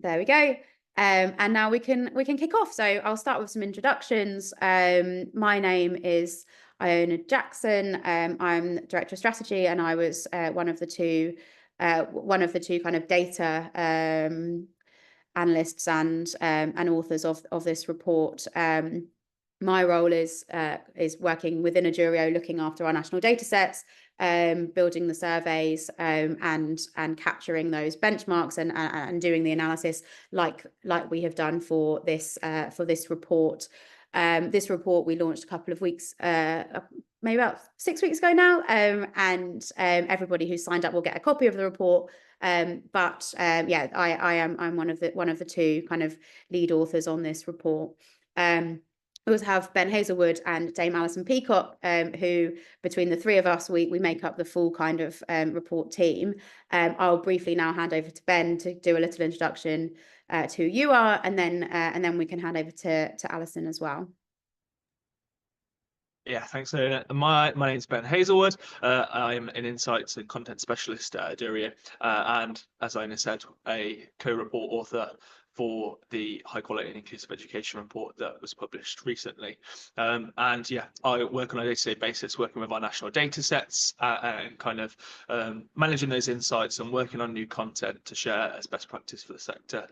There we go. And now we can kick off. So I'll start with some introductions. My name is Iona Jackson. I'm Director of Strategy, and I was one of the two kind of data analysts and authors of this report. My role is working within Edurio, looking after our national data sets, building the surveys, and capturing those benchmarks and doing the analysis like we have done for this report. This report we launched a couple of weeks, maybe about 6 weeks ago now, and everybody who signed up will get a copy of the report. I'm one of the two kind of lead authors on this report. We also have Ben Hazelwood and Dame Alison Peacock, who between the three of us, we make up the full kind of report team. I'll briefly now hand over to Ben to do a little introduction to who you are, and then we can hand over to Alison as well. Yeah, thanks, Iona. My name is Ben Hazelwood. I'm an insights and content specialist at Edurio, and as Iona said, a co-report author for the High Quality and Inclusive Education report that was published recently. And yeah, I work on a day-to-day basis working with our national data sets and kind of managing those insights and working on new content to share as best practice for the sector,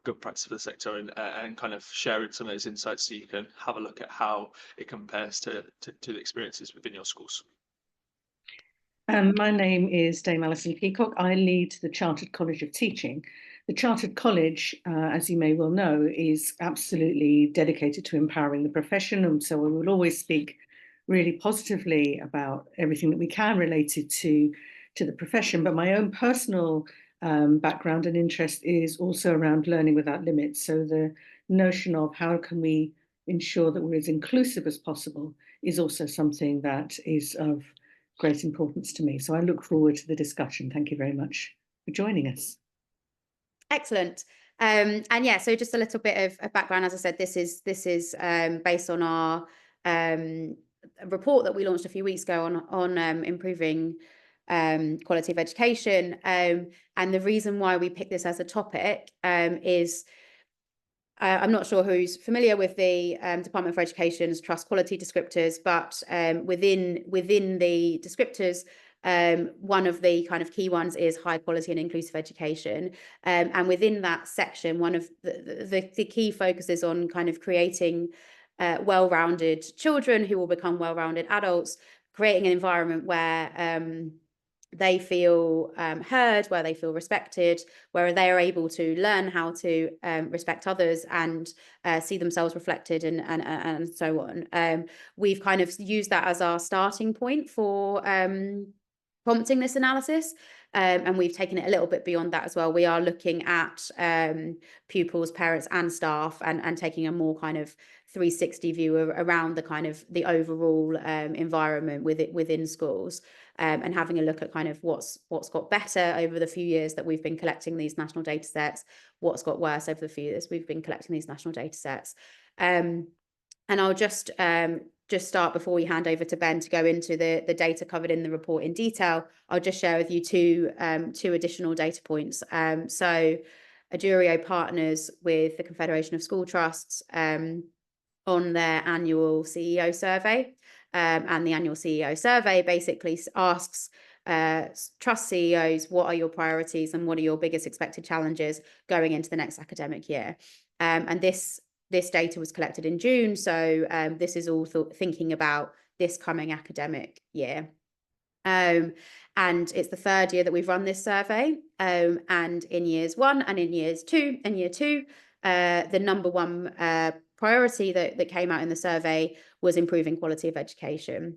good practice for the sector, and kind of sharing some of those insights so you can have a look at how it compares to the experiences within your schools. My name is Dame Alison Peacock. I lead the Chartered College of Teaching. The Chartered College, as you may well know, is absolutely dedicated to empowering the profession, and so we will always speak really positively about everything that we can related to the profession. But my own personal background and interest is also around learning without limits. So the notion of how can we ensure that we're as inclusive as possible is also something that is of great importance to me. So I look forward to the discussion. Thank you very much for joining us. Excellent. And yeah, so just a little bit of background. As I said, this is based on our report that we launched a few weeks ago on improving quality of education. And the reason why we picked this as a topic is I'm not sure who's familiar with the Department for Education's trust quality descriptors, but within the descriptors, one of the kind of key ones is high quality and inclusive education. And within that section, one of the key focuses on kind of creating well-rounded children who will become well-rounded adults, creating an environment where they feel heard, where they feel respected, where they are able to learn how to respect others and see themselves reflected and so on. We've kind of used that as our starting point for prompting this analysis, and we've taken it a little bit beyond that as well. We are looking at pupils, parents and staff, and taking a more kind of 360 view around the kind of the overall environment within schools, and having a look at kind of what's got better over the few years that we've been collecting these national data sets, what's got worse over the few years we've been collecting these national data sets. And I'll just start before we hand over to Ben to go into the data covered in the report in detail. I'll just share with you two additional data points. So Edurio partners with the Confederation of School Trusts on their annual CEO survey. And the annual CEO survey basically asks trust CEOs, what are your priorities and what are your biggest expected challenges going into the next academic year? And this data was collected in June, so this is all thinking about this coming academic year. And it's the third year that we've run this survey. And in years 1 and in year 2, the number one priority that came out in the survey was improving quality of education.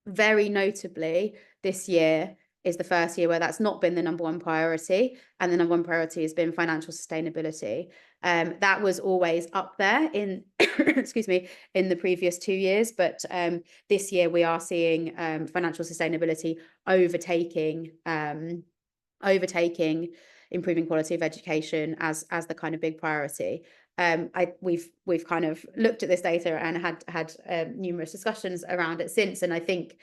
Very notably, this year is the first year where that's not been the number one priority, and the number one priority has been financial sustainability. That was always up there in excuse me, in the previous 2 years, but this year we are seeing financial sustainability overtaking improving quality of education as the kind of big priority. We've kind of looked at this data and had numerous discussions around it since, and I think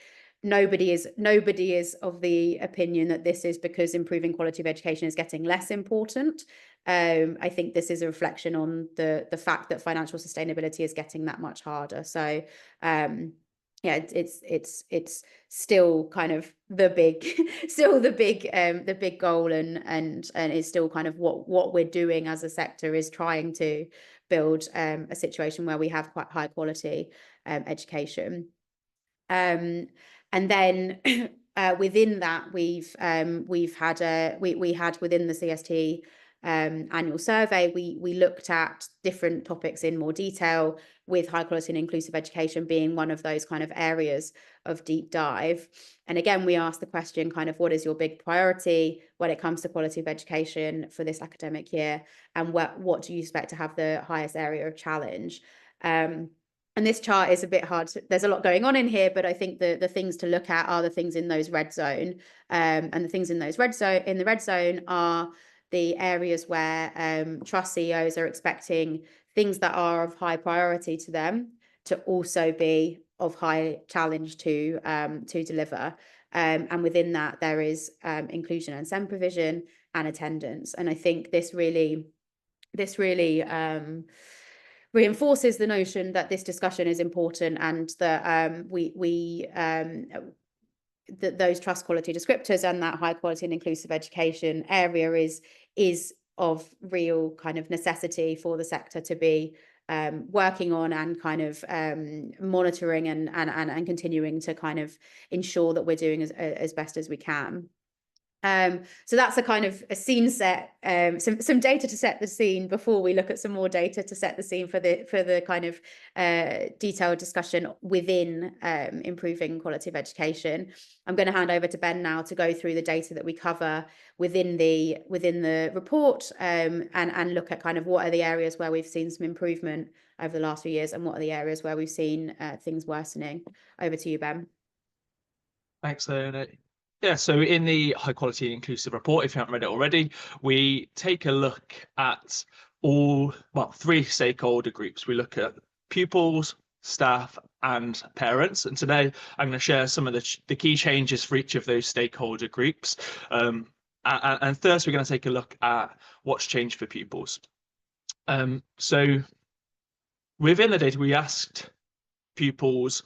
nobody is of the opinion that this is because improving quality of education is getting less important. I think this is a reflection on the fact that financial sustainability is getting that much harder. So yeah, it's still kind of the big the big goal, and it's still kind of what we're doing as a sector is trying to build a situation where we have quite high quality education. And then within that, we had within the CST annual survey, we looked at different topics in more detail, with high quality and inclusive education being one of those kind of areas of deep dive. And again, we asked the question kind of, what is your big priority when it comes to quality of education for this academic year, and what do you expect to have the highest area of challenge? And this chart is a bit hard. There's a lot going on in here, but I think the things to look at are the things in those red zone. And the things in those red zone are the areas where trust CEOs are expecting things that are of high priority to them to also be of high challenge to deliver. And within that, there is inclusion and SEND provision and attendance. And I think this really reinforces the notion that this discussion is important, and that that those trust quality descriptors and that high quality and inclusive education area is of real kind of necessity for the sector to be working on, and kind of monitoring and continuing to kind of ensure that we're doing as best as we can. So that's a kind of a scene set, some data to set the scene before we look at some more data to set the scene for the kind of detailed discussion within improving quality of education. I'm going to hand over to Ben now to go through the data that we cover within the report, and look at kind of what are the areas where we've seen some improvement over the last few years, and what are the areas where we've seen things worsening. Over to you, Ben. Thanks, Leona. Yeah, so in the high quality and inclusive report, if you haven't read it already, we take a look at three stakeholder groups. We look at pupils, staff, and parents. And today I'm going to share some of the key changes for each of those stakeholder groups. And first, we're going to take a look at what's changed for pupils. So within the data, we asked pupils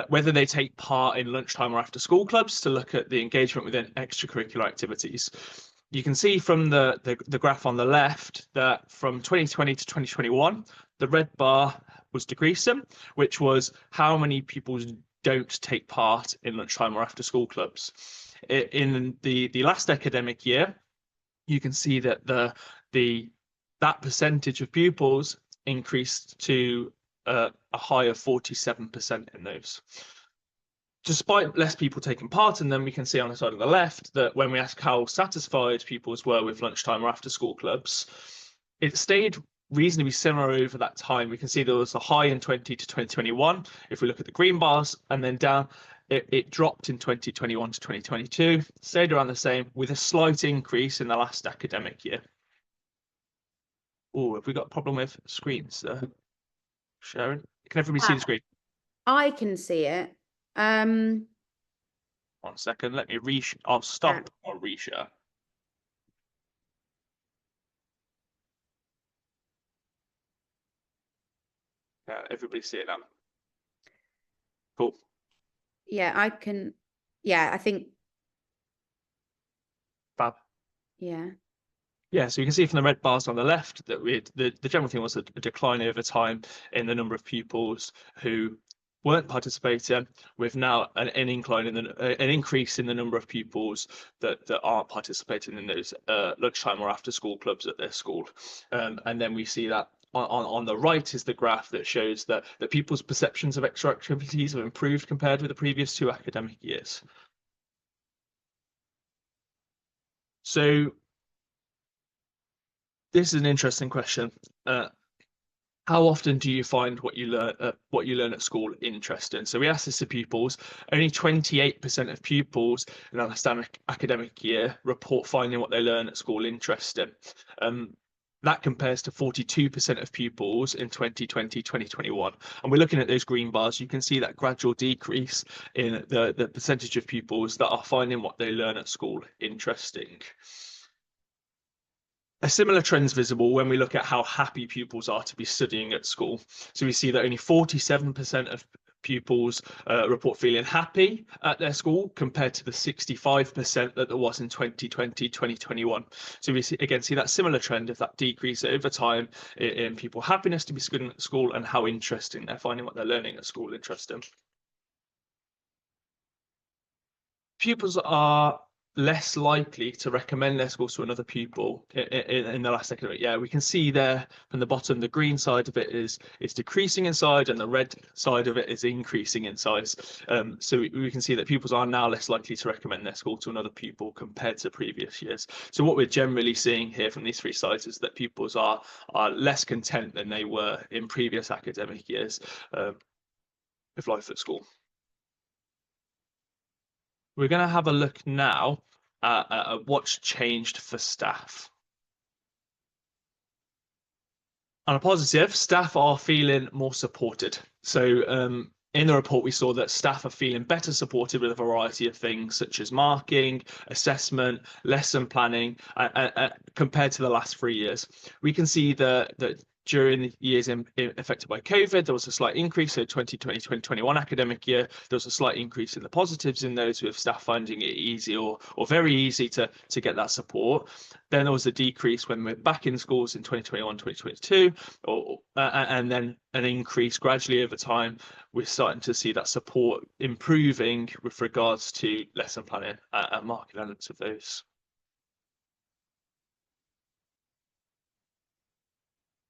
whether they take part in lunchtime or after school clubs to look at the engagement within extracurricular activities. You can see from the graph on the left that from 2020 to 2021, the red bar was decreasing, which was how many pupils don't take part in lunchtime or after school clubs. In the last academic year, you can see that that percentage of pupils increased to a high of 47% in those. Despite less people taking part in them, we can see on the side of the left that when we ask how satisfied pupils were with lunchtime or after school clubs, it stayed reasonably similar over that time. We can see there was a high in 2020 to 2021. If we look at the green bars, and then down, it dropped in 2021 to 2022, stayed around the same, with a slight increase in the last academic year. Oh, have we got a problem with screens? Sharon, can everybody see the screen? I can see it. 1 second, let me I'll stop or reshare. Yeah, everybody see it now. Cool. Yeah, I can. Yeah, I think. Fab. Yeah. Yeah, so you can see from the red bars on the left that the general thing was a decline over time in the number of pupils who weren't participating, with now an incline in an increase in the number of pupils that aren't participating in those lunchtime or after school clubs at their school. And then we see that on the right is the graph that shows that people's perceptions of extra activities have improved compared with the previous 2 academic years. So this is an interesting question. How often do you find what you learn at school interesting? So we asked this to pupils. Only 28% of pupils in the last academic year report finding what they learn at school interesting. That compares to 42% of pupils in 2020, 2021. And we're looking at those green bars. You can see that gradual decrease in the percentage of pupils that are finding what they learn at school interesting. A similar trend is visible when we look at how happy pupils are to be studying at school. So we see that only 47% of pupils report feeling happy at their school compared to the 65% that there was in 2020, 2021. So we see that similar trend of that decrease over time in people happiness to be studying at school and how interesting they're finding what they're learning at school interesting. Pupils are less likely to recommend their schools to another pupil in the last academic year. We can see there from the bottom, the green side of it is decreasing in size and the red side of it is increasing in size. So we can see that pupils are now less likely to recommend their school to another pupil compared to previous years. So what we're generally seeing here from these three sides is that pupils are less content than they were in previous academic years of life at school. We're going to have a look now at what's changed for staff. On a positive, staff are feeling more supported. So in the report, we saw that staff are feeling better supported with a variety of things such as marking, assessment, lesson planning, compared to the last 3 years. We can see that during the years affected by COVID, there was a slight increase. So 2020, 2021 academic year, there was a slight increase in the positives in those with staff finding it easy or very easy to get that support. Then there was a decrease when we're back in schools in 2021, 2022, and then an increase gradually over time. We're starting to see that support improving with regards to lesson planning and marking elements of those.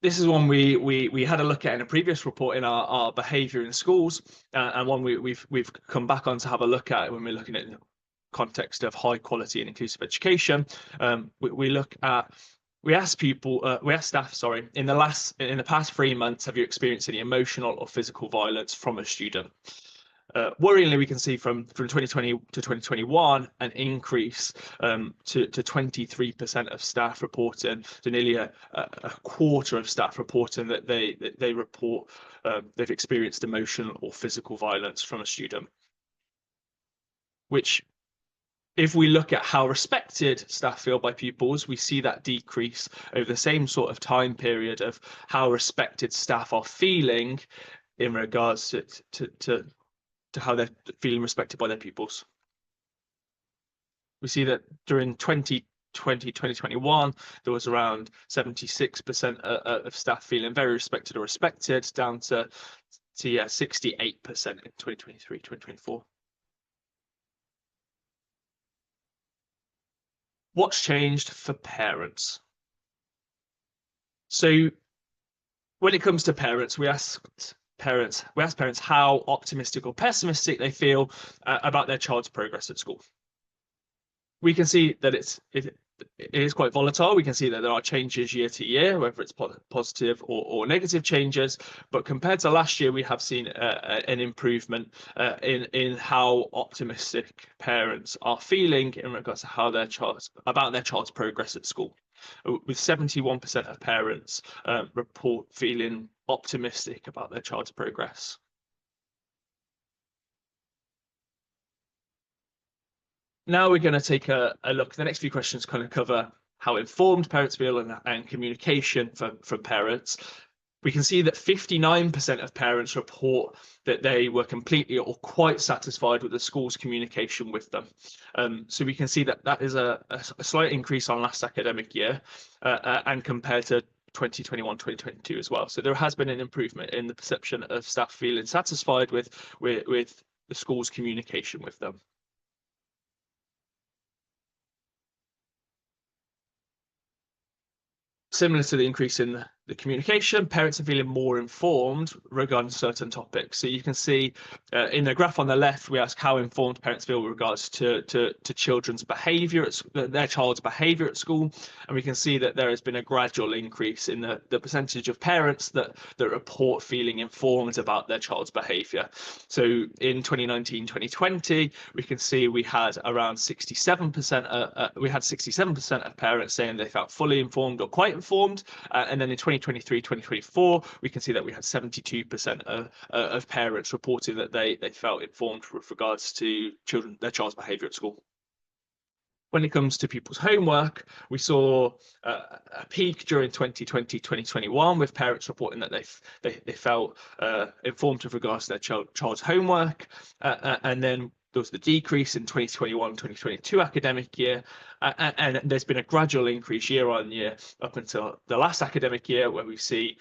This is one we had a look at in a previous report in our behaviour in schools, and one we've come back on to have a look at when we're looking at the context of high quality and inclusive education. We asked staff, in the past 3 months, have you experienced any emotional or physical violence from a student? Worryingly, we can see from 2020 to 2021 an increase to 23% of staff reporting, to nearly a quarter of staff reporting that they report they've experienced emotional or physical violence from a student. Which, if we look at how respected staff feel by pupils, we see that decrease over the same sort of time period of how respected staff are feeling in regards to how they're feeling respected by their pupils. We see that during 2020, 2021, there was around 76% of staff feeling very respected or respected, down to 68% in 2023, 2024. What's changed for parents? So when it comes to parents, we asked parents how optimistic or pessimistic they feel about their child's progress at school. We can see that it is quite volatile. We can see that there are changes year to year, whether it's positive or negative changes. But compared to last year, we have seen an improvement in how optimistic parents are feeling in regards to how their child's progress at school. With 71% of parents report feeling optimistic about their child's progress. Now we're going to take a look. The next few questions kind of cover how informed parents feel and communication from parents. We can see that 59% of parents report that they were completely or quite satisfied with the school's communication with them. So we can see that is a slight increase on last academic year and compared to 2021, 2022 as well. So there has been an improvement in the perception of staff feeling satisfied with the school's communication with them. Similar to the increase in the communication, parents are feeling more informed regarding certain topics. So you can see in the graph on the left, we ask how informed parents feel with regards to children's behaviour, their child's behaviour at school, and we can see that there has been a gradual increase in the percentage of parents that report feeling informed about their child's behaviour. So in 2019-2020, we can see we had around 67%. We had 67% of parents saying they felt fully informed or quite informed, and then in 2023-2024, we can see that we had 72% of parents reporting that they felt informed with regards to their child's behaviour at school. When it comes to pupils' homework, we saw a peak during 2020-2021 with parents reporting that they felt informed with regards to their child's homework, and then there was the decrease in 2021-2022 academic year, and there's been a gradual increase year on year up until the last academic year, where we see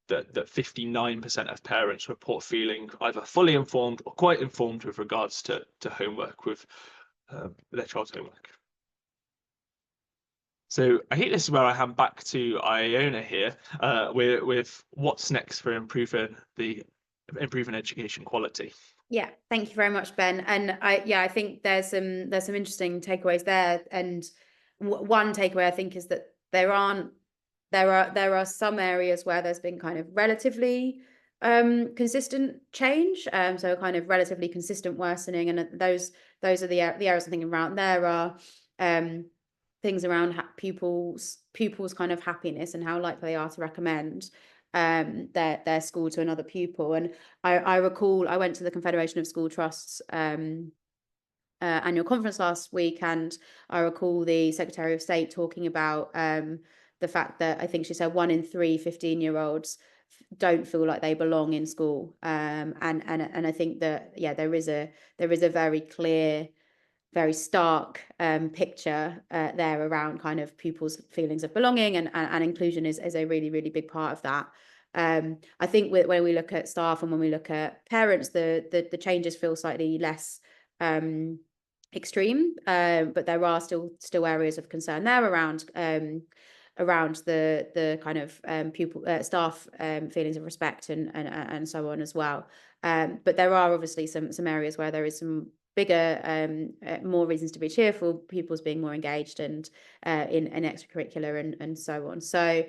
that 59% of parents report feeling either fully informed or quite informed with regards to homework with their child's homework. So I think this is where I hand back to Iona here with what's next for improving education quality. Yeah, thank you very much, Ben. And I think there's some interesting takeaways there. And one takeaway I think is that there are some areas where there's been kind of relatively consistent change, so kind of relatively consistent worsening, and those are the areas I'm thinking around. There are things around pupils kind of happiness and how likely they are to recommend their school to another pupil. And I recall I went to the Confederation of School Trusts annual conference last week, and I recall the Secretary of State talking about the fact that I think she said 1 in 3 15-year-olds don't feel like they belong in school, and I think that there is a very clear, very stark picture there around kind of pupils' feelings of belonging, and inclusion is a really, really big part of that. I think when we look at staff and when we look at parents, the changes feel slightly less extreme, but there are still areas of concern there around the kind of pupil staff feelings of respect and so on as well. But there are obviously some areas where there is some bigger more reasons to be cheerful, pupils being more engaged and in extracurricular and so on. So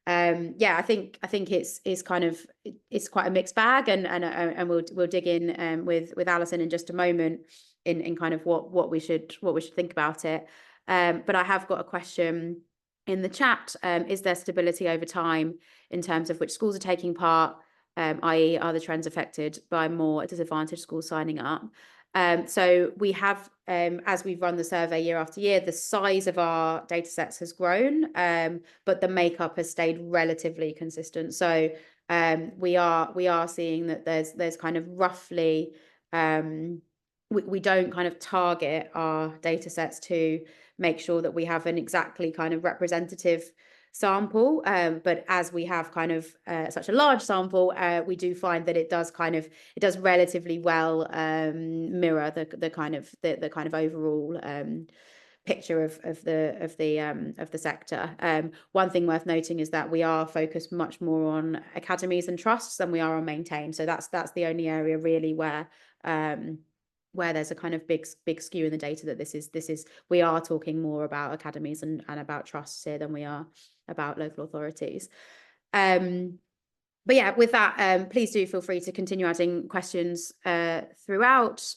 I think it's kind of it's quite a mixed bag, and we'll dig in with Alison in just a moment in kind of what we should think about it. But I have got a question in the chat. Is there stability over time in terms of which schools are taking part, i.e. are the trends affected by more disadvantaged schools signing up? So we have, as we've run the survey year after year, the size of our data sets has grown, but the makeup has stayed relatively consistent. So we are seeing that there's kind of roughly, we don't kind of target our data sets to make sure that we have an exactly kind of representative sample, but as we have kind of such a large sample, we do find that it does relatively well mirror the kind of overall picture of the sector. One thing worth noting is that we are focused much more on academies and trusts than we are on maintain. So that's the only area really where there's a kind of big skew in the data, that this is we are talking more about academies and about trusts here than we are about local authorities. But yeah, with that, please do feel free to continue adding questions throughout,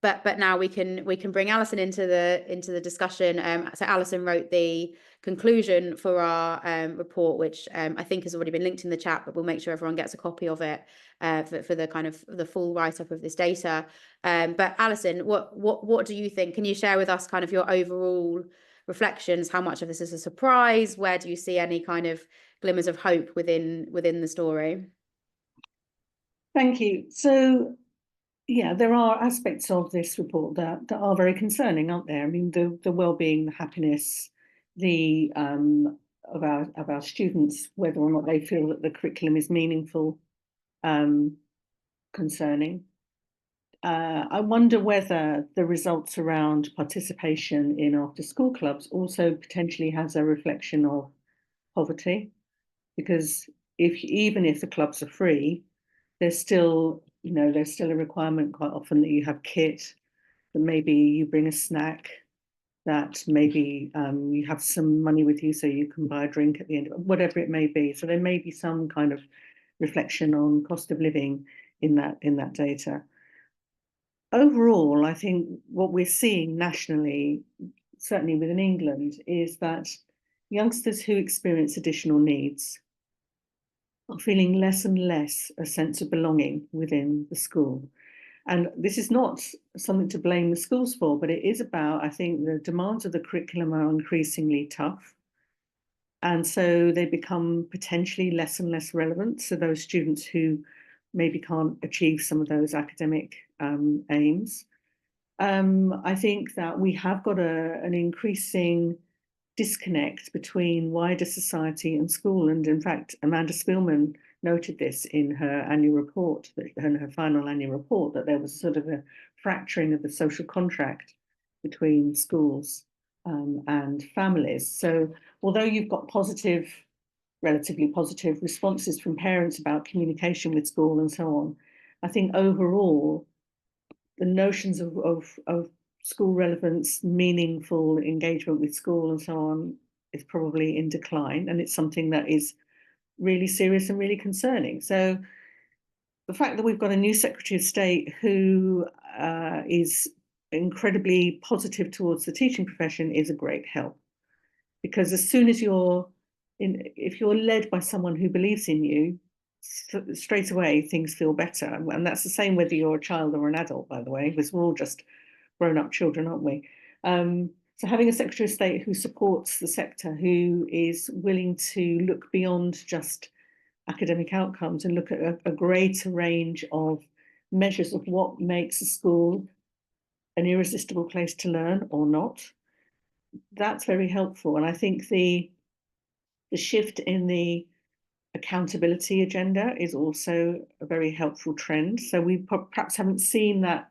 but now we can bring Alison into the discussion. So Alison wrote the conclusion for our report, which I think has already been linked in the chat, but we'll make sure everyone gets a copy of it for the kind of the full write-up of this data. But Alison, what do you think? Can you share with us kind of your overall reflections? How much of this is a surprise? Where do you see any kind of glimmers of hope within the story? Thank you. So yeah, there are aspects of this report that are very concerning, aren't there? I mean, the well-being, the happiness, of our students, whether or not they feel that the curriculum is meaningful, concerning. I wonder whether the results around participation in after-school clubs also potentially has a reflection of poverty, because even if the clubs are free, there's still a requirement quite often that you have kit, that maybe you bring a snack, that maybe you have some money with you so you can buy a drink at the end of it, whatever it may be. So there may be some kind of reflection on cost of living in that data. Overall, I think what we're seeing nationally, certainly within England, is that youngsters who experience additional needs are feeling less and less a sense of belonging within the school. And this is not something to blame the schools for, but it is about, I think, the demands of the curriculum are increasingly tough. And so they become potentially less and less relevant to those students who maybe can't achieve some of those academic aims. I think that we have got an increasing disconnect between wider society and school. And in fact, Amanda Spielman noted this in her annual report, in her final annual report, that there was sort of a fracturing of the social contract between schools and families. So although you've got relatively positive responses from parents about communication with school and so on, I think overall, the notions of school relevance, meaningful engagement with school and so on is probably in decline. And it's something that is really serious and really concerning. So the fact that we've got a new Secretary of State who is incredibly positive towards the teaching profession is a great help. Because as soon as if you're led by someone who believes in you, straight away things feel better. And that's the same whether you're a child or an adult, by the way, because we're all just grown-up children, aren't we? So having a Secretary of State who supports the sector, who is willing to look beyond just academic outcomes and look at a greater range of measures of what makes a school an irresistible place to learn or not, that's very helpful. And I think the shift in the accountability agenda is also a very helpful trend. So we perhaps haven't seen that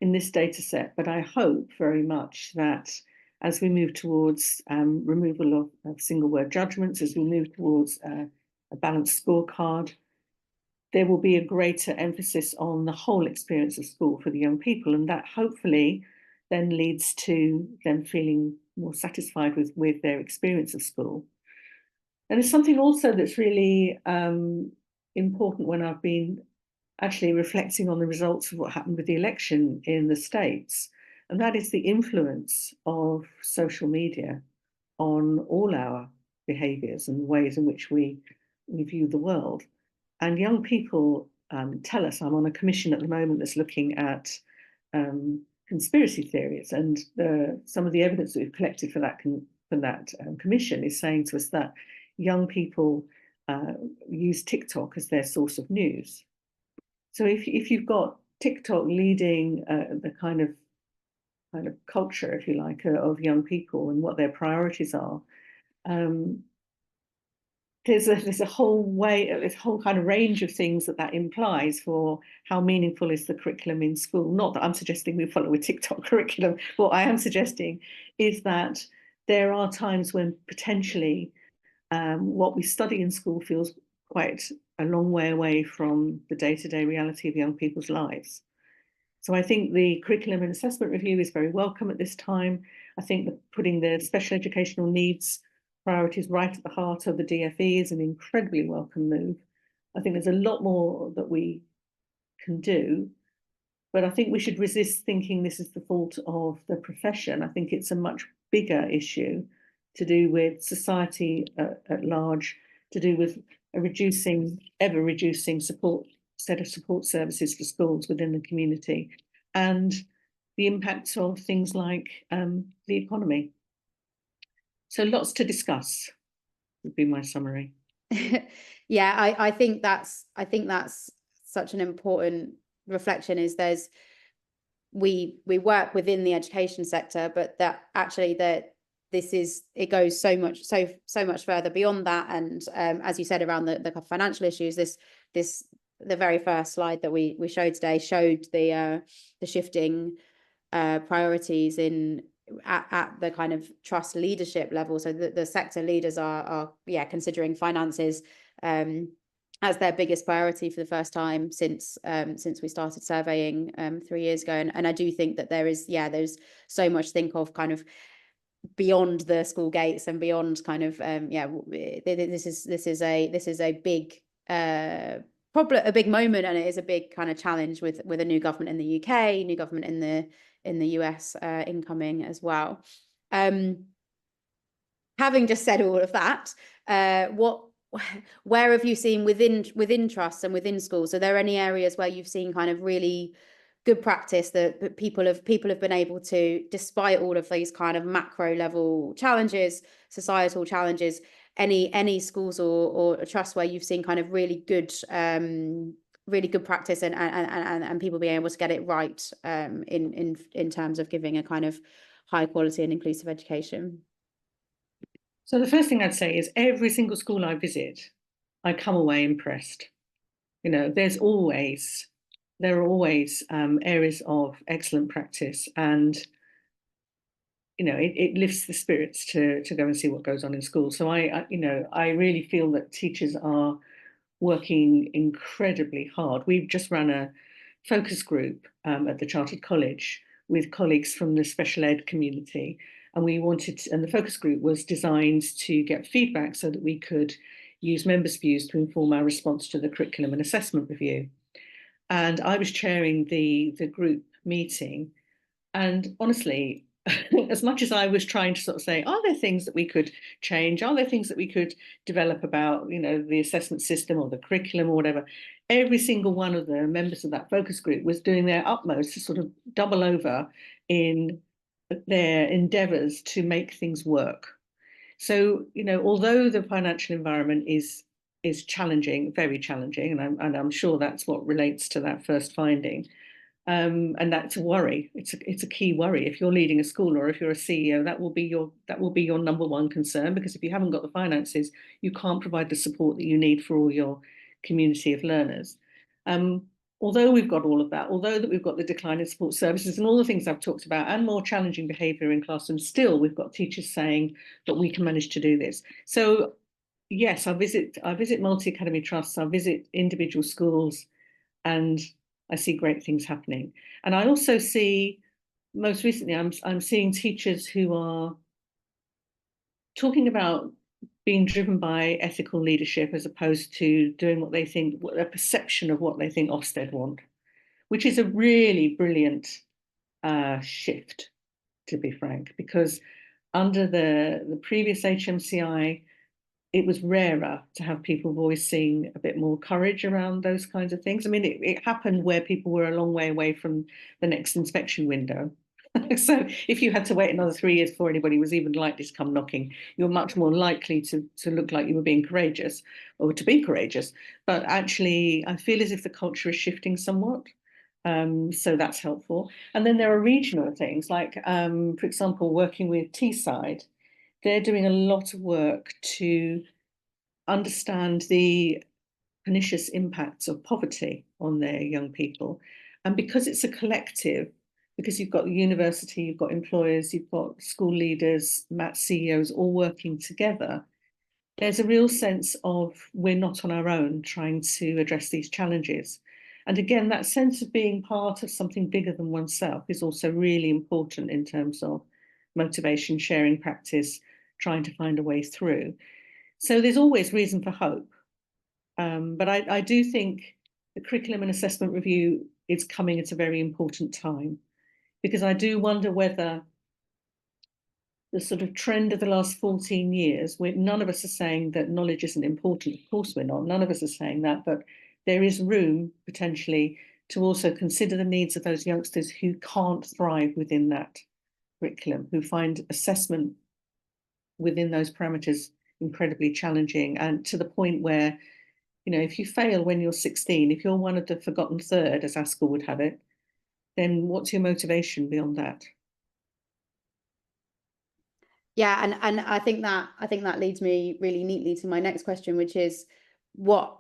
in this data set, but I hope very much that as we move towards removal of single word judgments, as we move towards a balanced scorecard, there will be a greater emphasis on the whole experience of school for the young people. And that hopefully then leads to them feeling more satisfied with their experience of school. And there's something also that's really important when I've been actually reflecting on the results of what happened with the election in the States, and that is the influence of social media on all our behaviours and ways in which we view the world. And young people tell us, I'm on a commission at the moment that's looking at conspiracy theories, and some of the evidence that we've collected for that commission is saying to us that young people use TikTok as their source of news. So if you've got TikTok leading the kind of culture, if you like, of young people and what their priorities are, there's a whole kind of range of things that implies for how meaningful is the curriculum in school. Not that I'm suggesting we follow a TikTok curriculum. What I am suggesting is that there are times when potentially what we study in school feels quite a long way away from the day-to-day reality of young people's lives. So I think the curriculum and assessment review is very welcome at this time. I think that putting the special educational needs priorities right at the heart of the DFE is an incredibly welcome move. I think there's a lot more that we can do, but I think we should resist thinking this is the fault of the profession. I think it's a much bigger issue to do with society at large, to do with a ever reducing set of support services for schools within the community, and the impact of things like the economy. So lots to discuss would be my summary. Yeah, I think that's such an important reflection. Is we work within the education sector, but that actually it goes so much further beyond that. And as you said, around the financial issues, this the very first slide that we showed today showed the shifting priorities at the kind of trust leadership level. So the sector leaders are considering finances as their biggest priority for the first time since we started surveying 3 years ago. And I do think that there's so much to think of kind of beyond the school gates and beyond kind of this is a big problem, a big moment, and it is a big kind of challenge with a new government in the UK, new government in the US incoming as well. Having just said all of that, where have you seen within trusts and within schools? Are there any areas where you've seen kind of really good practice that people have been able to, despite all of these kind of macro level challenges, societal challenges, any schools or trusts where you've seen kind of really good practice and people being able to get it right in terms of giving a kind of high quality and inclusive education? So the first thing I'd say is every single school I visit, I come away impressed. You know, there are always areas of excellent practice, and you know, it lifts the spirits to go and see what goes on in school. So I really feel that teachers are working incredibly hard. We've just run a focus group at the Chartered College with colleagues from the special ed community, and the focus group was designed to get feedback so that we could use members' views to inform our response to the curriculum and assessment review. And I was chairing the group meeting, and honestly, as much as I was trying to sort of say, are there things that we could change? Are there things that we could develop about, you know, the assessment system or the curriculum or whatever? Every single one of the members of that focus group was doing their utmost to sort of double over in their endeavours to make things work. So, you know, although the financial environment is challenging, very challenging, and I'm sure that's what relates to that first finding. And that's a worry. It's a key worry. If you're leading a school or if you're a CEO, that will be your number one concern, because if you haven't got the finances, you can't provide the support that you need for all your community of learners. Although we've got all of that, although that we've got the decline in support services and all the things I've talked about and more challenging behaviour in classrooms, still we've got teachers saying that we can manage to do this. So yes, I visit multi-academy trusts, I visit individual schools, and I see great things happening. And I also see, most recently, I'm seeing teachers who are talking about being driven by ethical leadership as opposed to doing what they think, a perception of what they think Ofsted want, which is a really brilliant shift, to be frank, because under the previous HMCI, it was rarer to have people voicing a bit more courage around those kinds of things. I mean, it happened where people were a long way away from the next inspection window. So if you had to wait another 3 years before anybody was even likely to come knocking, you're much more likely to look like you were being courageous or to be courageous. But actually, I feel as if the culture is shifting somewhat. So that's helpful. And then there are regional things like, for example, working with Teesside. They're doing a lot of work to understand the pernicious impacts of poverty on their young people. And because it's a collective, because you've got the university, you've got employers, you've got school leaders, MAT CEOs all working together, there's a real sense of we're not on our own trying to address these challenges. And again, that sense of being part of something bigger than oneself is also really important in terms of motivation, sharing practice, trying to find a way through. So there's always reason for hope. But I do think the curriculum and assessment review is coming at a very important time, because I do wonder whether the sort of trend of the last 14 years, where none of us are saying that knowledge isn't important, of course we're not, none of us are saying that, but there is room potentially to also consider the needs of those youngsters who can't thrive within that curriculum, who find assessment within those parameters incredibly challenging, and to the point where, you know, if you fail when you're 16, if you're one of the forgotten third, as our school would have it, then what's your motivation beyond that? Yeah, and I think that leads me really neatly to my next question, which is what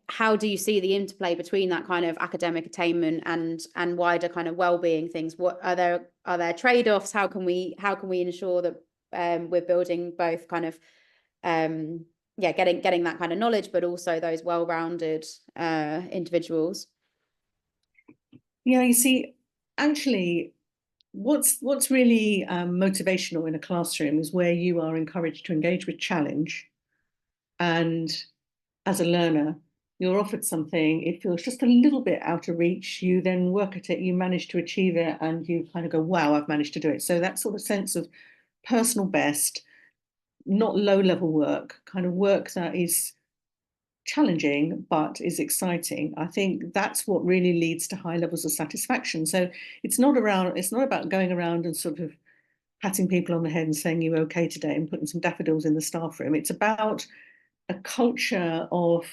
how do you see the interplay between that kind of academic attainment and wider kind of well-being things? What are there trade-offs? How can we ensure that we're building both kind of getting that kind of knowledge, but also those well-rounded individuals? Yeah, you see, actually, what's really motivational in a classroom is where you are encouraged to engage with challenge, and as a learner, you're offered something, it feels just a little bit out of reach, you then work at it, you manage to achieve it, and you kind of go, wow, I've managed to do it. So that sort of sense of personal best, not low-level work, kind of work that is challenging but is exciting. I think that's what really leads to high levels of satisfaction. So it's not about going around and sort of patting people on the head and saying you're okay today and putting some daffodils in the staff room. It's about a culture of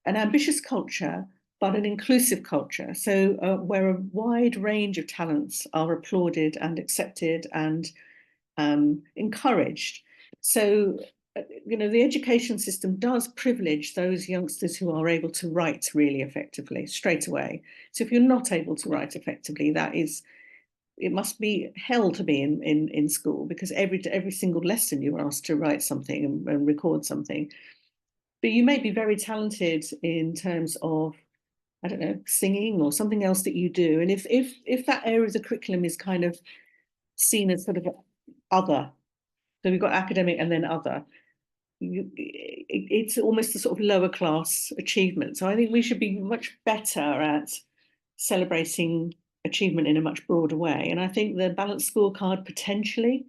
an ambitious culture, but an inclusive culture. So where a wide range of talents are applauded and accepted and encouraged. So, the education system does privilege those youngsters who are able to write really effectively straight away. So if you're not able to write effectively, it must be hell to be in school, because every single lesson you're asked to write something and record something. But you may be very talented in terms of, I don't know, singing or something else that you do. And if that area of the curriculum is kind of seen as sort of other, so we've got academic and then other, it's almost a sort of lower class achievement. So I think we should be much better at celebrating achievement in a much broader way. And I think the balanced scorecard potentially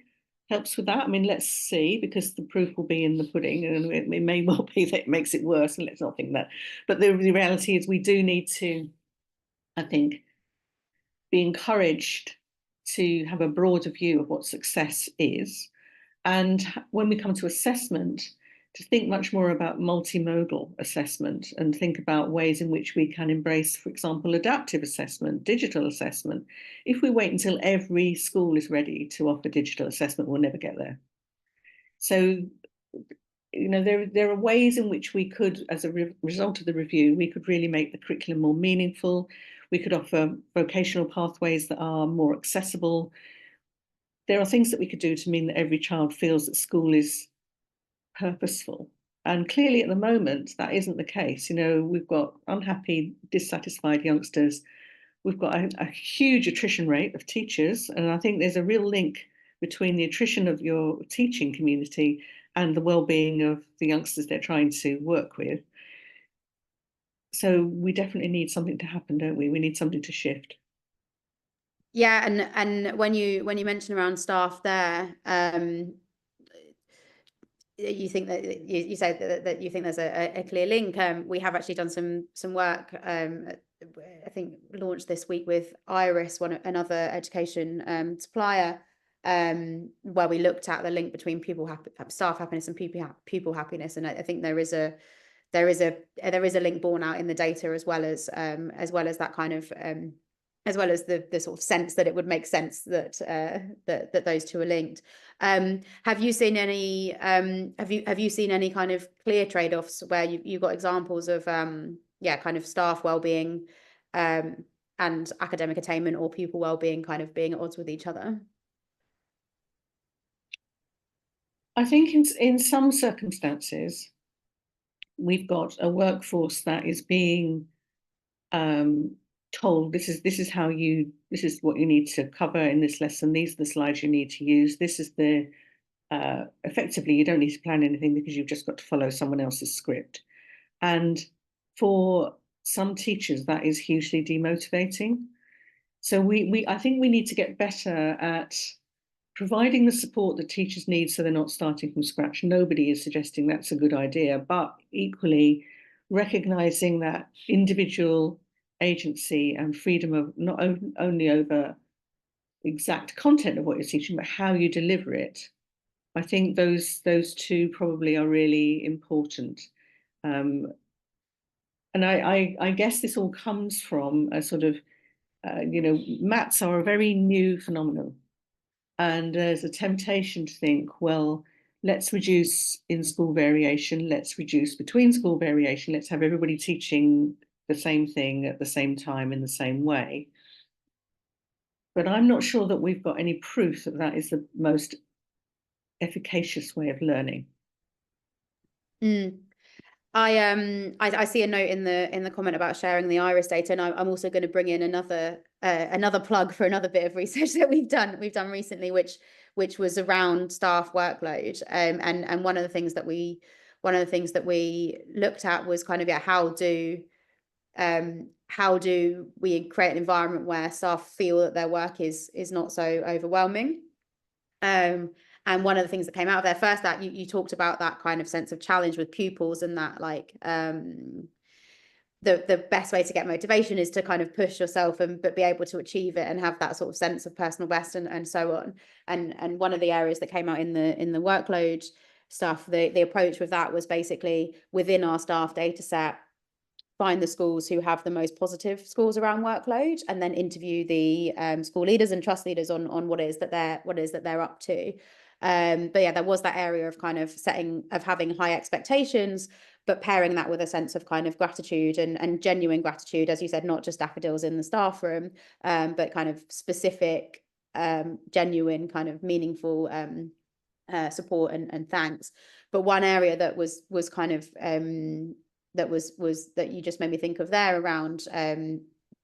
helps with that. I mean, let's see, because the proof will be in the pudding, and it may well be that it makes it worse, and let's not think that. But the reality is we do need to, I think, be encouraged to have a broader view of what success is. And when we come to assessment, to think much more about multimodal assessment and think about ways in which we can embrace, for example, adaptive assessment, digital assessment. If we wait until every school is ready to offer digital assessment, we'll never get there. So, there are ways in which we could, as a result of the review, we could really make the curriculum more meaningful. We could offer vocational pathways that are more accessible. There are things that we could do to mean that every child feels that school is purposeful. And clearly at the moment, that isn't the case. We've got unhappy, dissatisfied youngsters. We've got a huge attrition rate of teachers. And I think there's a real link between the attrition of your teaching community and the well-being of the youngsters they're trying to work with. So we definitely need something to happen, don't we? We need something to shift. Yeah, and when you mention around staff there, you think that you say that you think there's a clear link. We have actually done some work. I think launched this week with Iris, another education supplier, where we looked at the link between staff happiness and pupil happiness, and I think there is a link borne out in the data, as well as that kind of as well as the sort of sense that it would make sense that that those two are linked. Have you seen any kind of clear trade-offs where you've got examples of kind of staff well-being and academic attainment or pupil well-being kind of being at odds with each other? I think in some circumstances, we've got a workforce that is being told this is what you need to cover in this lesson. These are the slides you need to use. This is the effectively, you don't need to plan anything because you've just got to follow someone else's script. And for some teachers, that is hugely demotivating. So I think we need to get better at providing the support that teachers need so they're not starting from scratch. Nobody is suggesting that's a good idea, but equally recognizing that individual agency and freedom of not only over exact content of what you're teaching, but how you deliver it. I think those two probably are really important. And I guess this all comes from a sort of, maths are a very new phenomenon. And there's a temptation to think, well, let's reduce in-school variation, let's reduce between-school variation, let's have everybody teaching the same thing at the same time in the same way. But I'm not sure that we've got any proof that that is the most efficacious way of learning. I see a note in the comment about sharing the IRIS data, and I'm also going to bring in another plug for another bit of research that we've done recently, which was around staff workload. And one of the things that we looked at was kind of, yeah, how do we create an environment where staff feel that their work is not so overwhelming. And one of the things that came out of there first, that you talked about that kind of sense of challenge with pupils, and that like the best way to get motivation is to kind of push yourself but be able to achieve it and have that sort of sense of personal best and so on. And one of the areas that came out in the workload stuff, the approach with that was basically within our staff data set, find the schools who have the most positive scores around workload, and then interview the school leaders and trust leaders on what it is that they're up to. But yeah, there was that area of kind of having high expectations, but pairing that with a sense of kind of gratitude and genuine gratitude, as you said, not just daffodils in the staff room, but kind of specific, genuine, kind of meaningful support and thanks. But one area that was kind of that you just made me think of there around,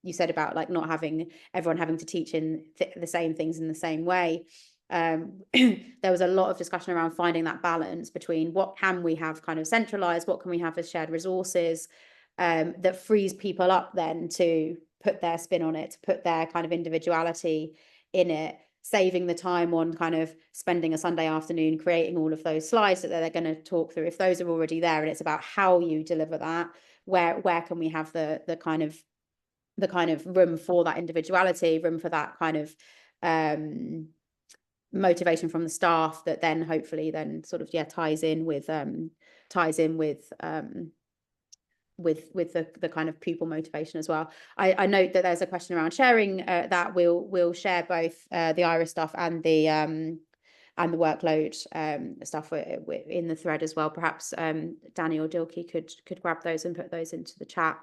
you said about like not having everyone having to teach in the same things in the same way. There was a lot of discussion around finding that balance between what can we have kind of centralized, what can we have as shared resources, that frees people up then to put their spin on it, to put their kind of individuality in it, saving the time on kind of spending a Sunday afternoon creating all of those slides that they're going to talk through. If those are already there, and it's about how you deliver that, where can we have the kind of room for that individuality, room for that kind of motivation from the staff that then hopefully then sort of ties in with the kind of pupil motivation as well. I note that there's a question around sharing that we'll share both the IRIS stuff and the workload stuff in the thread as well. Perhaps Danny or Dilke could grab those and put those into the chat.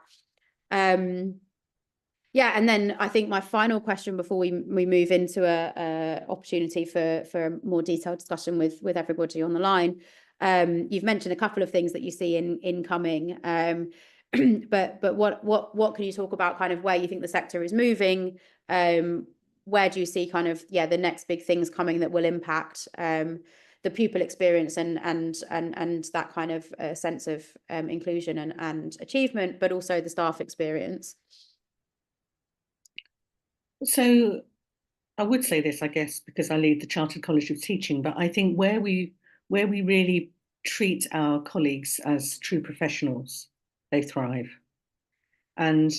Yeah, and then I think my final question before we move into a opportunity for a more detailed discussion with everybody on the line. You've mentioned a couple of things that you see incoming, but what can you talk about kind of where you think the sector is moving? Where do you see kind of the next big things coming that will impact the pupil experience and that kind of sense of inclusion and achievement, but also the staff experience? So I would say this, I guess, because I lead the Chartered College of Teaching, but I think where we really treat our colleagues as true professionals, they thrive. And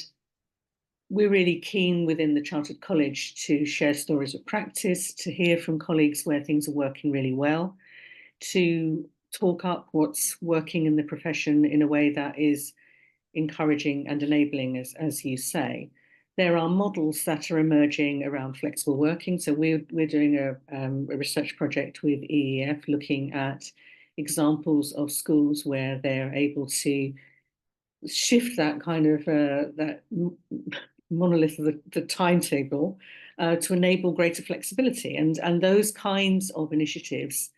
we're really keen within the Chartered College to share stories of practice, to hear from colleagues where things are working really well, to talk up what's working in the profession in a way that is encouraging and enabling, as you say. There are models that are emerging around flexible working. So we're doing a research project with EEF looking at examples of schools where they're able to shift that kind of that monolith of the timetable to enable greater flexibility. And those kinds of initiatives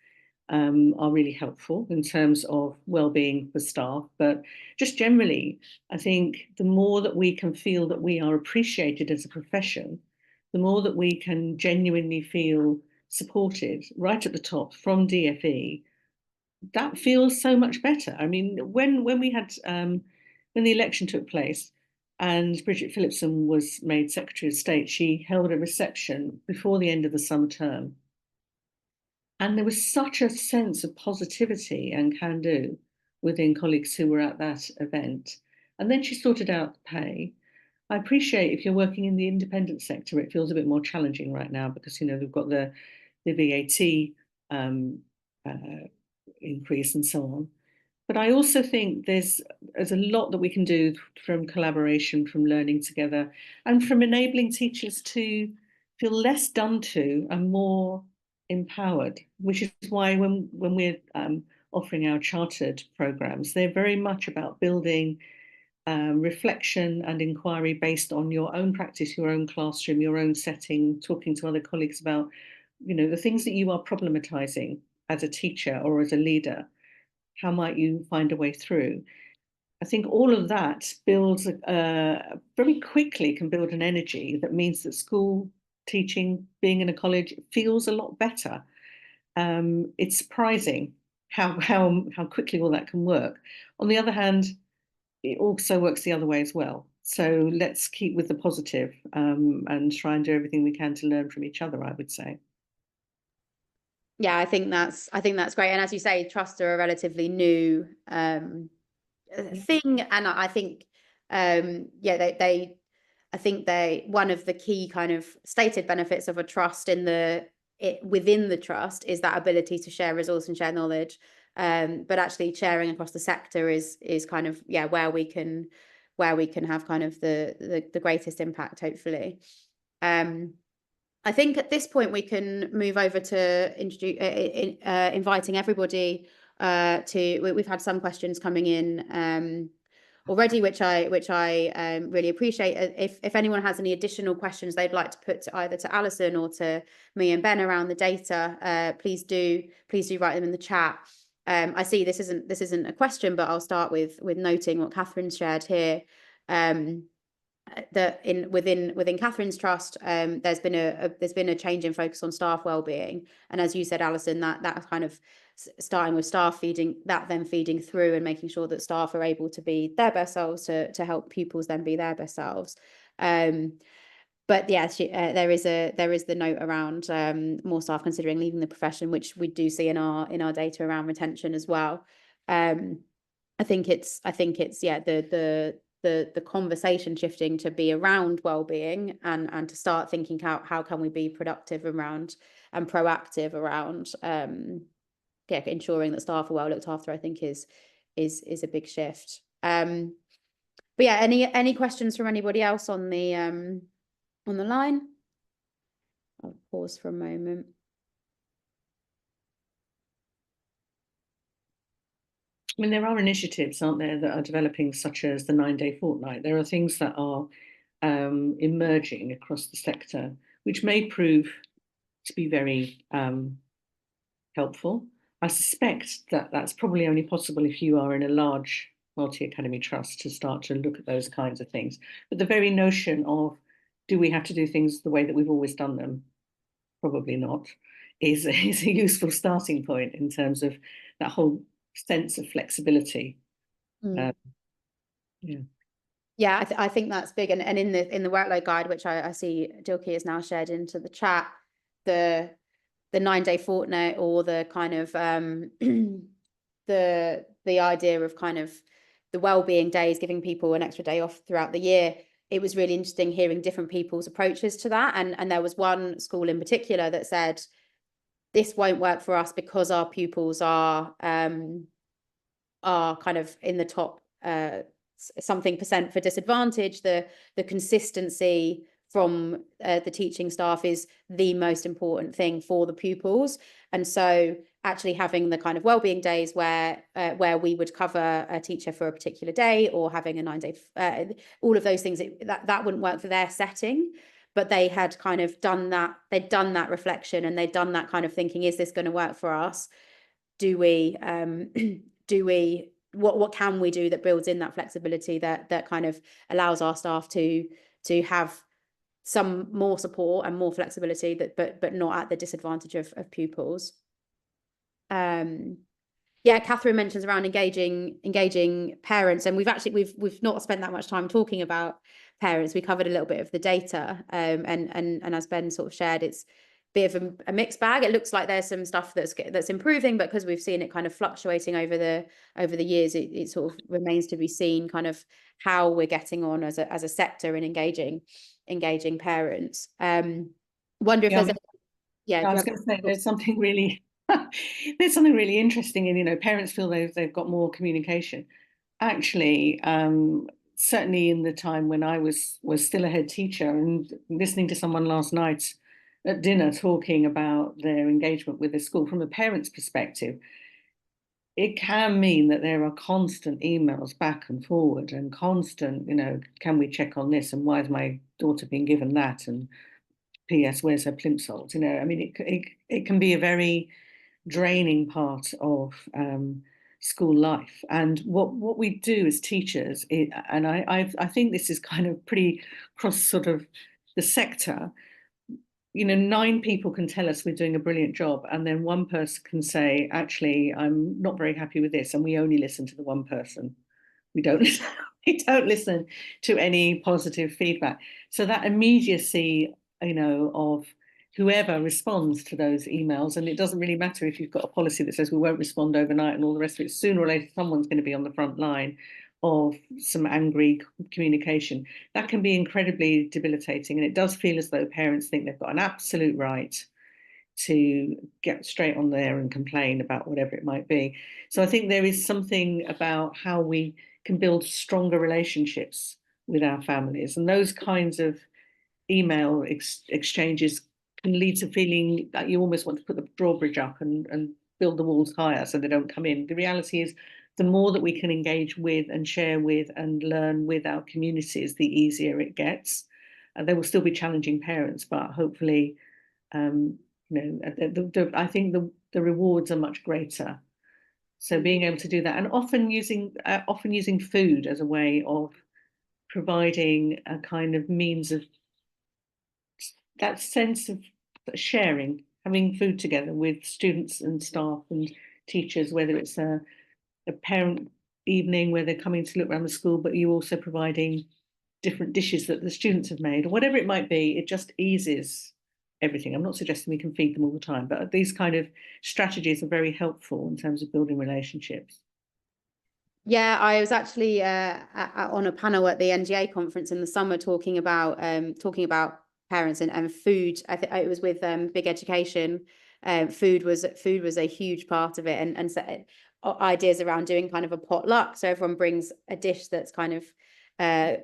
are really helpful in terms of well-being for staff. But just generally, I think the more that we can feel that we are appreciated as a profession, the more that we can genuinely feel supported right at the top from DFE, that feels so much better. I mean, when we had when the election took place and Bridget Phillipson was made Secretary of State, she held a reception before the end of the summer term. And there was such a sense of positivity and can-do within colleagues who were at that event. And then she sorted out the pay. I appreciate if you're working in the independent sector, it feels a bit more challenging right now because, we've got the VAT increase and so on. But I also think there's a lot that we can do from collaboration, from learning together, and from enabling teachers to feel less done to and more empowered, which is why when we're offering our chartered programs, they're very much about building reflection and inquiry based on your own practice, your own classroom, your own setting, talking to other colleagues about, the things that you are problematizing as a teacher or as a leader. How might you find a way through? I think all of that builds very quickly can build an energy that means that school teaching, being in a college, feels a lot better. It's surprising how quickly all that can work. On the other hand, it also works the other way as well. So let's keep with the positive and try and do everything we can to learn from each other, I would say. Yeah, I think that's great. And as you say, trusts are a relatively new thing, and I think I think one of the key kind of stated benefits of a trust within the trust is that ability to share resource and share knowledge. But actually sharing across the sector is kind of where we can have kind of the greatest impact, hopefully. I think at this point we can move over to inviting everybody we've had some questions coming in already, which I really appreciate. If anyone has any additional questions they'd like to put either to Alison or to me and Ben around the data, please do write them in the chat. I see this isn't a question, but I'll start with noting what Catherine shared here. That within Catherine's trust, there's been a change in focus on staff wellbeing, and as you said, Alison, that kind of starting with staff feeding through and making sure that staff are able to be their best selves to help pupils then be their best selves. But yes, there is the note around more staff considering leaving the profession, which we do see in our data around retention as well. I think it's the conversation shifting to be around well-being and to start thinking how can we be productive around and proactive around ensuring that staff are well looked after, I think is a big shift. But yeah, any questions from anybody else on the line? I'll pause for a moment. I mean, there are initiatives, aren't there, that are developing, such as the 9-day fortnight. There are things that are emerging across the sector, which may prove to be very helpful. I suspect that that's probably only possible if you are in a large multi-academy trust to start to look at those kinds of things. But the very notion of, do we have to do things the way that we've always done them? Probably not, is a useful starting point in terms of that whole sense of flexibility. Yeah, I think that's big, and in the workload guide, which I see Dilke has now shared into the chat, the 9-day fortnight, or the kind of the idea of kind of the well-being days, giving people an extra day off throughout the year. It was really interesting hearing different people's approaches to that, and there was one school in particular that said this won't work for us because our pupils are kind of in the top something percent for disadvantage. The consistency from the teaching staff is the most important thing for the pupils, and so actually having the kind of wellbeing days where we would cover a teacher for a particular day, or having a 9-day, all of those things, that wouldn't work for their setting. But they had kind of done that, they'd done that reflection, and they'd done that kind of thinking, is this going to work for us? Do we what can we do that builds in that flexibility that kind of allows our staff to have some more support and more flexibility, but not at the disadvantage of pupils. Catherine mentions around engaging parents, and we've not spent that much time talking about parents. We covered a little bit of the data, and as Ben sort of shared, it's a bit of a mixed bag. It looks like there's some stuff that's improving, but because we've seen it kind of fluctuating over the years, it sort of remains to be seen kind of how we're getting on as a sector in engaging parents. Wonder if there's I was going to say there's something really interesting in, parents feel they've got more communication. Actually, certainly in the time when I was still a head teacher, and listening to someone last night at dinner talking about their engagement with the school from a parent's perspective, it can mean that there are constant emails back and forward and constant, can we check on this, and why is my daughter being given that, and P.S. where's her plimsoll? I mean, it can be a very draining part of school life. And what we do as teachers, and I think this is kind of pretty across sort of the sector. 9 people can tell us we're doing a brilliant job, and then one person can say, actually, I'm not very happy with this, and we only listen to the one person. We don't listen, we don't listen to any positive feedback. So that immediacy, of whoever responds to those emails, and it doesn't really matter if you've got a policy that says we won't respond overnight and all the rest of it, sooner or later someone's going to be on the front line of some angry communication. That can be incredibly debilitating, and it does feel as though parents think they've got an absolute right to get straight on there and complain about whatever it might be. So I think there is something about how we can build stronger relationships with our families, and those kinds of email exchanges can lead to feeling that you almost want to put the drawbridge up and build the walls higher so they don't come in. The reality is, the more that we can engage with and share with and learn with our communities, the easier it gets. There will still be challenging parents, but hopefully, I think the rewards are much greater. So being able to do that, and often using food as a way of providing a kind of means of that sense of sharing, having food together with students and staff and teachers, whether it's a parent evening where they're coming to look around the school, but you also providing different dishes that the students have made, or whatever it might be. It just eases everything. I'm not suggesting we can feed them all the time, but these kind of strategies are very helpful in terms of building relationships. Yeah, I was actually on a panel at the NGA conference in the summer talking about parents and food. I think it was with Big Education. Food was a huge part of it, and so ideas around doing kind of a potluck, so everyone brings a dish that's kind of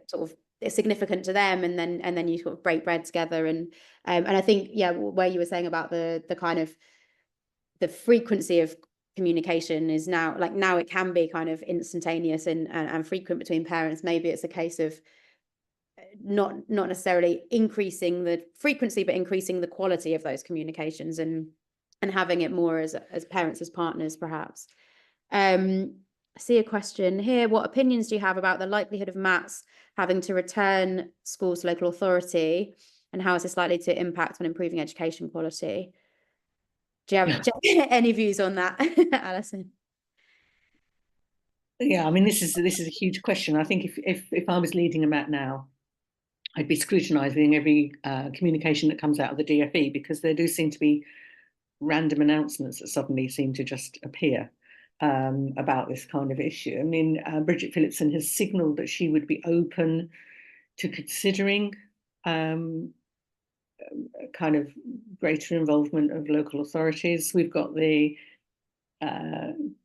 sort of significant to them, and then you sort of break bread together, and I think, yeah, where you were saying about the kind of the frequency of communication is now it can be kind of instantaneous and frequent between parents. Maybe it's a case of not necessarily increasing the frequency, but increasing the quality of those communications, and having it more as parents, as partners, perhaps. I see a question here. What opinions do you have about the likelihood of MATs having to return schools to local authority, and how is this likely to impact on improving education quality? Do you have any views on that, Alison? Yeah, I mean, this is a huge question. I think if I was leading a MAT now, I'd be scrutinising every communication that comes out of the DFE, because there do seem to be random announcements that suddenly seem to just appear about this kind of issue. I mean, Bridget Phillipson has signalled that she would be open to considering kind of greater involvement of local authorities. We've got the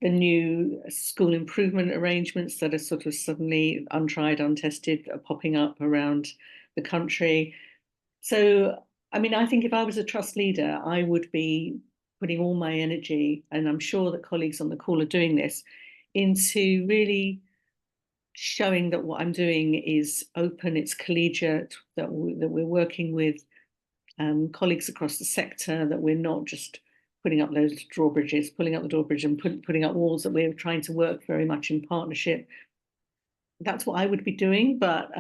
new school improvement arrangements that are sort of suddenly untried, untested, popping up around the country. So, I mean, I think if I was a trust leader, I would be putting all my energy, and I'm sure that colleagues on the call are doing this, into really showing that what I'm doing is open, it's collegiate, that we're working with colleagues across the sector, that we're not just putting up those drawbridges, pulling up the drawbridge and putting up walls, that we're trying to work very much in partnership. That's what I would be doing, but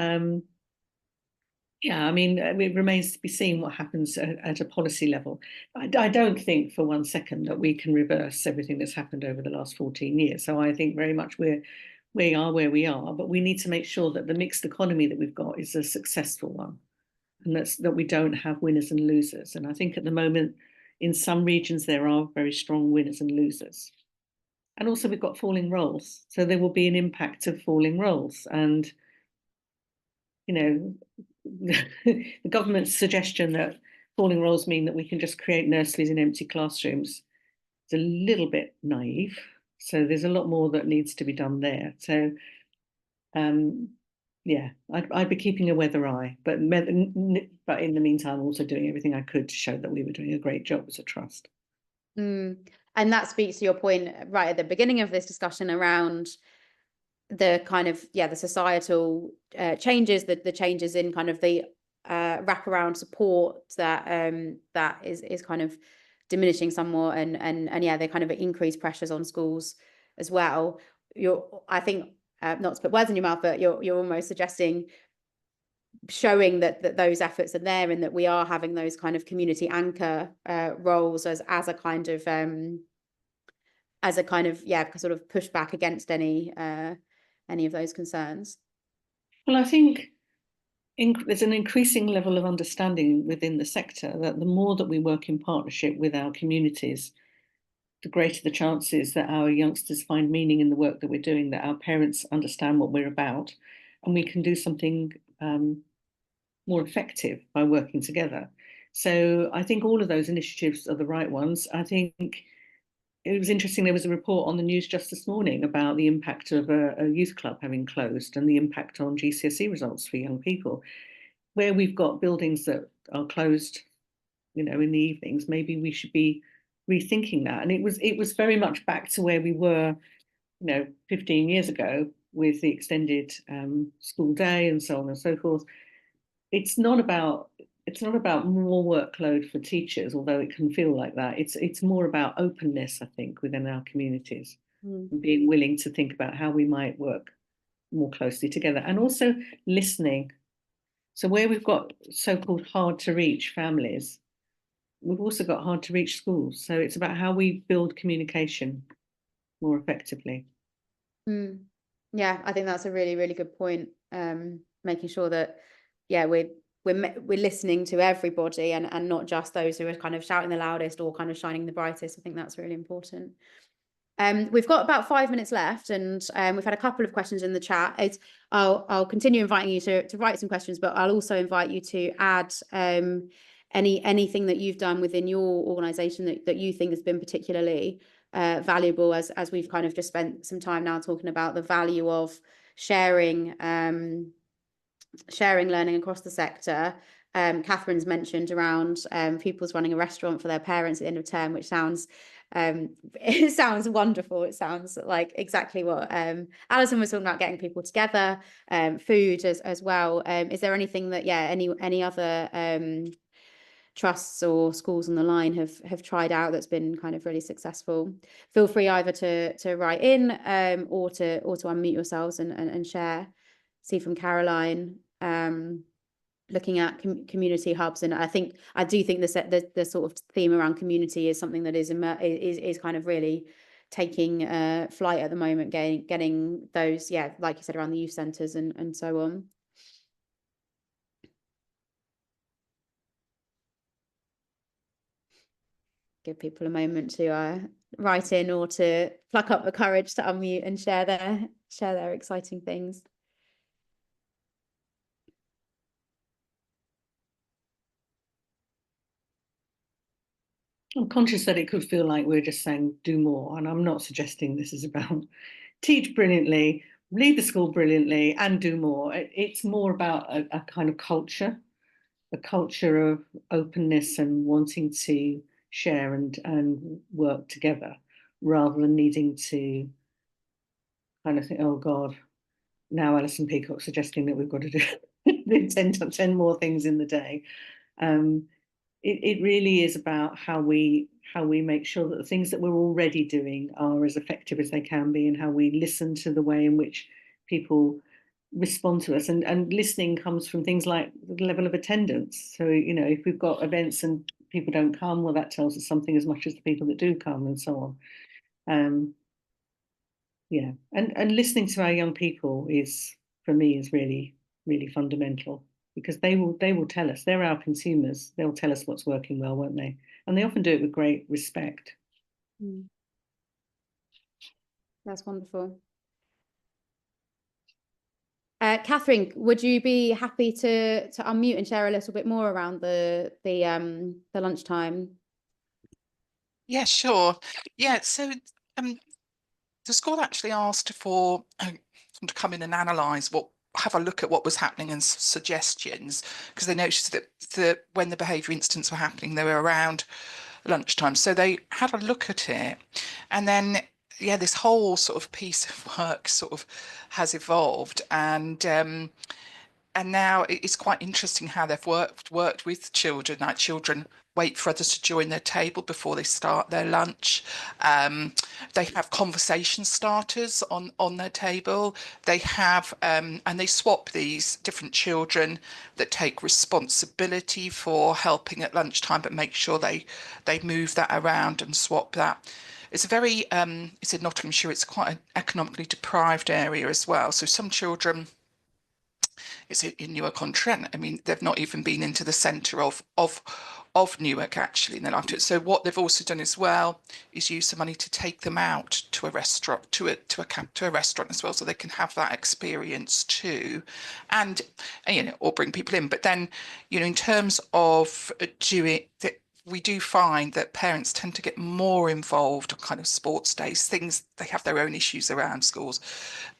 yeah, I mean, it remains to be seen what happens at a policy level. I don't think for one second that we can reverse everything that's happened over the last 14 years. So I think very much we are where we are, but we need to make sure that the mixed economy that we've got is a successful one, and that we don't have winners and losers. And I think at the moment, in some regions, there are very strong winners and losers. And also we've got falling roles. So there will be an impact of falling roles. And, the government's suggestion that falling roles mean that we can just create nurseries in empty classrooms is a little bit naive. So there's a lot more that needs to be done there. So yeah, I'd be keeping a weather eye, but in the meantime, also doing everything I could to show that we were doing a great job as a trust. And that speaks to your point right at the beginning of this discussion around the kind of, the societal changes, the changes in kind of the wraparound support that is kind of diminishing somewhat, and yeah, they kind of increase pressures on schools as well. I think, not to put words in your mouth, but you're almost suggesting showing that those efforts are there, and that we are having those kind of community anchor roles as a kind of sort of pushback against any of those concerns. Well, I think there's an increasing level of understanding within the sector that the more that we work in partnership with our communities, the greater the chances that our youngsters find meaning in the work that we're doing, that our parents understand what we're about, and we can do something more effective by working together. So I think all of those initiatives are the right ones. I think it was interesting, there was a report on the news just this morning about the impact of a youth club having closed and the impact on GCSE results for young people. Where we've got buildings that are closed, in the evenings, maybe we should be rethinking that. And it was very much back to where we were, 15 years ago, with the extended school day and so on and so forth. It's not about more workload for teachers, although it can feel like that. It's more about openness, I think, within our communities, and being willing to think about how we might work more closely together, and also listening. So where we've got so-called hard to reach families, we've also got hard to reach schools. So it's about how we build communication more effectively. Yeah, I think that's a really, really good point. Making sure that, we're listening to everybody, and not just those who are kind of shouting the loudest or kind of shining the brightest. I think that's really important. We've got about 5 minutes left, and we've had a couple of questions in the chat. I'll continue inviting you to write some questions, but I'll also invite you to add anything that you've done within your organisation that you think has been particularly valuable, as we've kind of just spent some time now talking about the value of sharing learning across the sector. Catherine's mentioned around pupils running a restaurant for their parents at the end of term, which sounds it sounds wonderful. It sounds like exactly what Alison was talking about, getting people together, food as well. Is there anything that any other trusts or schools on the line have tried out that's been kind of really successful? Feel free either to write in or to unmute yourselves and share. See from Caroline, looking at community hubs, and I do think the sort of theme around community is something that is kind of really taking flight at the moment, getting those, like you said, around the youth centres and so on. Give people a moment to write in or to pluck up the courage to unmute and share their exciting things. I'm conscious that it could feel like we're just saying do more, and I'm not suggesting this is about teach brilliantly, lead the school brilliantly, and do more. It's more about a kind of culture, a culture of openness and wanting to share and work together, rather than needing to kind of think, oh God, now Alison Peacock suggesting that we've got to do 10 more things in the day. It really is about how we make sure that the things that we're already doing are as effective as they can be, and how we listen to the way in which people respond to us. And listening comes from things like the level of attendance. So, if we've got events and people don't come, well, that tells us something as much as the people that do come, and so on. And listening to our young people for me, is really, really fundamental, because they will tell us. They're our consumers. They'll tell us what's working well, won't they? And they often do it with great respect. That's wonderful. Catherine, would you be happy to unmute and share a little bit more around the lunchtime? Yeah, sure. Yeah, so the school actually asked for someone to come in and analyse what have a look at what was happening and suggestions, because they noticed that when the behaviour incidents were happening, they were around lunchtime. So they had a look at it, and then yeah, this whole sort of piece of work sort of has evolved, and now it's quite interesting how they've worked with children. Like, children wait for others to join their table before they start their lunch. They have conversation starters on their table. They have and they swap these different children that take responsibility for helping at lunchtime, but make sure they move that around and swap that. It's a very it's in Nottinghamshire. It's quite an economically deprived area as well. So some children, it's in Newark-on-Trent. I mean, they've not even been into the centre of Newark actually in their lifetime. So what they've also done as well is use the money to take them out to a restaurant, to a restaurant as well, so they can have that experience too, and you know, or bring people in. But then, you know, in terms of doing that, we do find that parents tend to get more involved on kind of sports days, things they have their own issues around schools,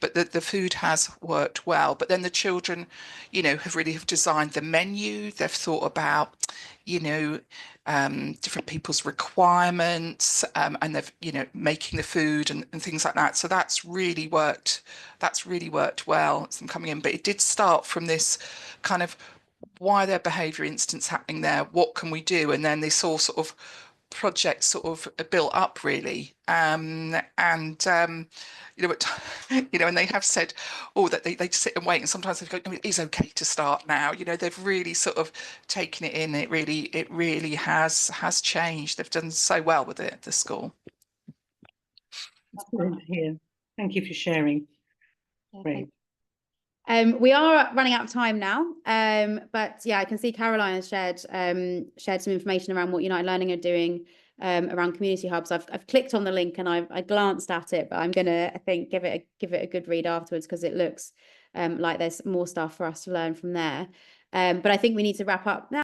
but the food has worked well. But then the children, you know, have designed the menu. They've thought about, you know, different people's requirements, and they've, you know, making the food and things like that. So that's really worked. That's really worked well. It's them coming in, but it did start from this kind of, why are there behaviour incidents happening there? What can we do? And then this all sort of project sort of built up really, and you know, you know, and they have said, oh, that they sit and wait, and sometimes they go, oh, it is okay to start now. You know, they've really sort of taken it in. It really has changed. They've done so well with it, the school. That's brilliant to hear. Thank you for sharing. Great. We are running out of time now, but yeah, I can see Caroline has shared some information around what United Learning are doing around community hubs. I've clicked on the link and I glanced at it, but I'm gonna, I think, give it a good read afterwards, because it looks like there's more stuff for us to learn from there. But I think we need to wrap up now.